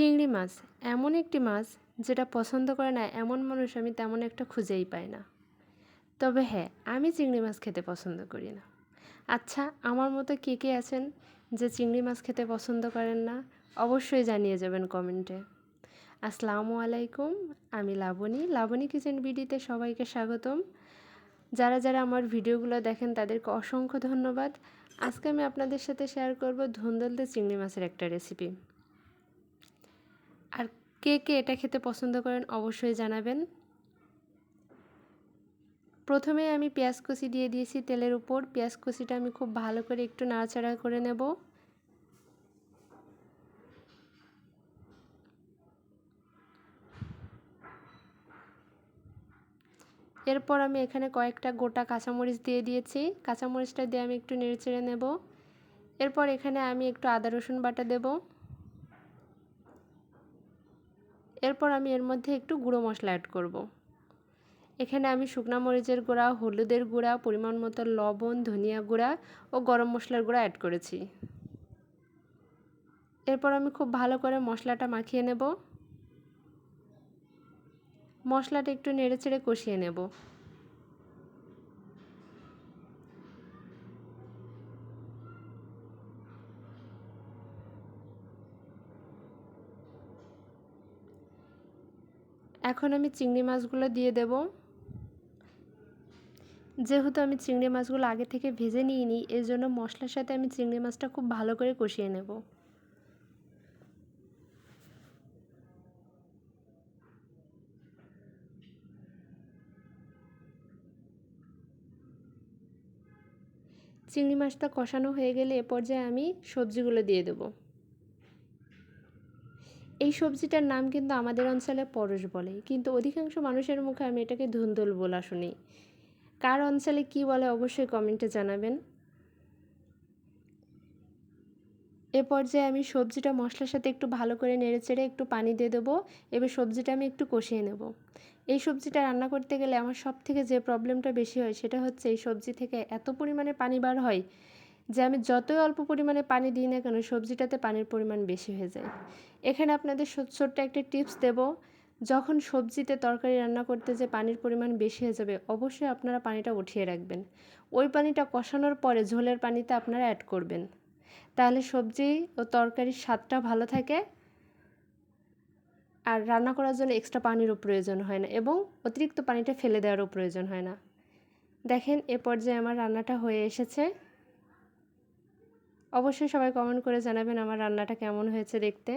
চিংড়ি মাছ এমন একটি মাছ যেটা পছন্দ করে না এমন মানুষ আমি তেমন একটা খুঁজেই পাই না। তবে হ্যাঁ, আমি চিংড়ি মাছ খেতে পছন্দ করি না। আচ্ছা, আমার মতো কে কে আছেন যে চিংড়ি মাছ খেতে পছন্দ করেন না? অবশ্যই জানিয়ে যাবেন কমেন্টে। আসসালামু আলাইকুম, আমি লাবণী কিচেন বিডিতে সবাইকে স্বাগতম। যারা যারা আমার ভিডিওগুলো দেখেন তাদেরকে অসংখ্য ধন্যবাদ। আজকে আমি আপনাদের সাথে শেয়ার করব ধুন্দুলতে চিংড়ি মাছের একটা রেসিপি। আর কে কে এটা খেতে পছন্দ করেন অবশ্যই জানাবেন। প্রথমে আমি পেঁয়াজ কুচি দিয়ে দিয়েছি তেলের উপর। পেঁয়াজ কুচিটা আমি খুব ভালো করে একটু নাড়াচাড়া করে নেব। এরপর আমি এখানে কয়েকটা গোটা কাঁচামরিচ দিয়ে দিয়েছি। কাঁচামরিচটা দিয়ে আমি একটু নেড়েচেড়ে নেব। এরপর এখানে আমি একটু আদা রসুন বাটা দেব। এরপর আমি এর মধ্যে একটু গুঁড়ো মশলা অ্যাড করব। এখানে আমি শুকনা মরিচের গুঁড়া, হলুদের গুঁড়া, পরিমাণ মতো লবণ, ধনিয়া গুঁড়া ও গরম মশলার গুঁড়া অ্যাড করেছি। এরপর আমি খুব ভালো করে মশলাটা মাখিয়ে নেব। মশলাটা একটু নেড়েচেড়ে কষিয়ে নেব। এখন আমি চিংড়ি মাছগুলো দিয়ে দেব। যেহেতু আমি চিংড়ি মাছগুলো আগে থেকে ভেজে নিইনি, এর জন্য মশলার সাথে আমি চিংড়ি মাছটা খুব ভালো করে কষিয়ে নেব। চিংড়ি মাছটা কষানো হয়ে গেলে এ পর্যায়ে আমি সবজিগুলো দিয়ে দেব। এই সবজিটার নাম কিন্তু আমাদের অঞ্চলে পরশ বলে, কিন্তু অধিকাংশ মানুষের মুখে আমি এটাকে ধুন্দুল বলা শুনি। কার অঞ্চলে কি বলে অবশ্যই কমেন্টে জানাবেন। এ পর্যায়ে আমি সবজিটা মশলার সাথে একটু ভালো করে নেড়েচেড়ে একটু পানি দিয়ে দেবো। এবার সবজিটা আমি একটু কষিয়ে নেব। এই সবজিটা রান্না করতে গেলে আমার সবথেকে যে প্রবলেমটা বেশি হয় সেটা হচ্ছে এই সবজি থেকে এত পরিমাণে পানি বার হয় যে আমি যতই অল্প পরিমাণে পানি দিই না কেন সবজিটাতে পানির পরিমাণ বেশি হয়ে যায়। এখানে আপনাদের ছোট্ট একটা টিপস দেব, যখন সবজিতে তরকারি রান্না করতে যে পানির পরিমাণ বেশি হয়ে যাবে অবশ্যই আপনারা পানিটা উঠিয়ে রাখবেন। ওই পানিটা কষানোর পরে ঝোলের পানিতে আপনারা অ্যাড করবেন। তাহলে সবজি ও তরকারির স্বাদটা ভালো থাকে আর রান্না করার জন্য এক্সট্রা পানিরও প্রয়োজন হয় না এবং অতিরিক্ত পানিটা ফেলে দেওয়ারও প্রয়োজন হয় না। দেখেন এ পর্যায়ে আমার রান্নাটা হয়ে এসেছে। অবশ্যই সবাই কমেন্ট করে জানাবেন আমার রান্নাটা কেমন হয়েছে দেখতে।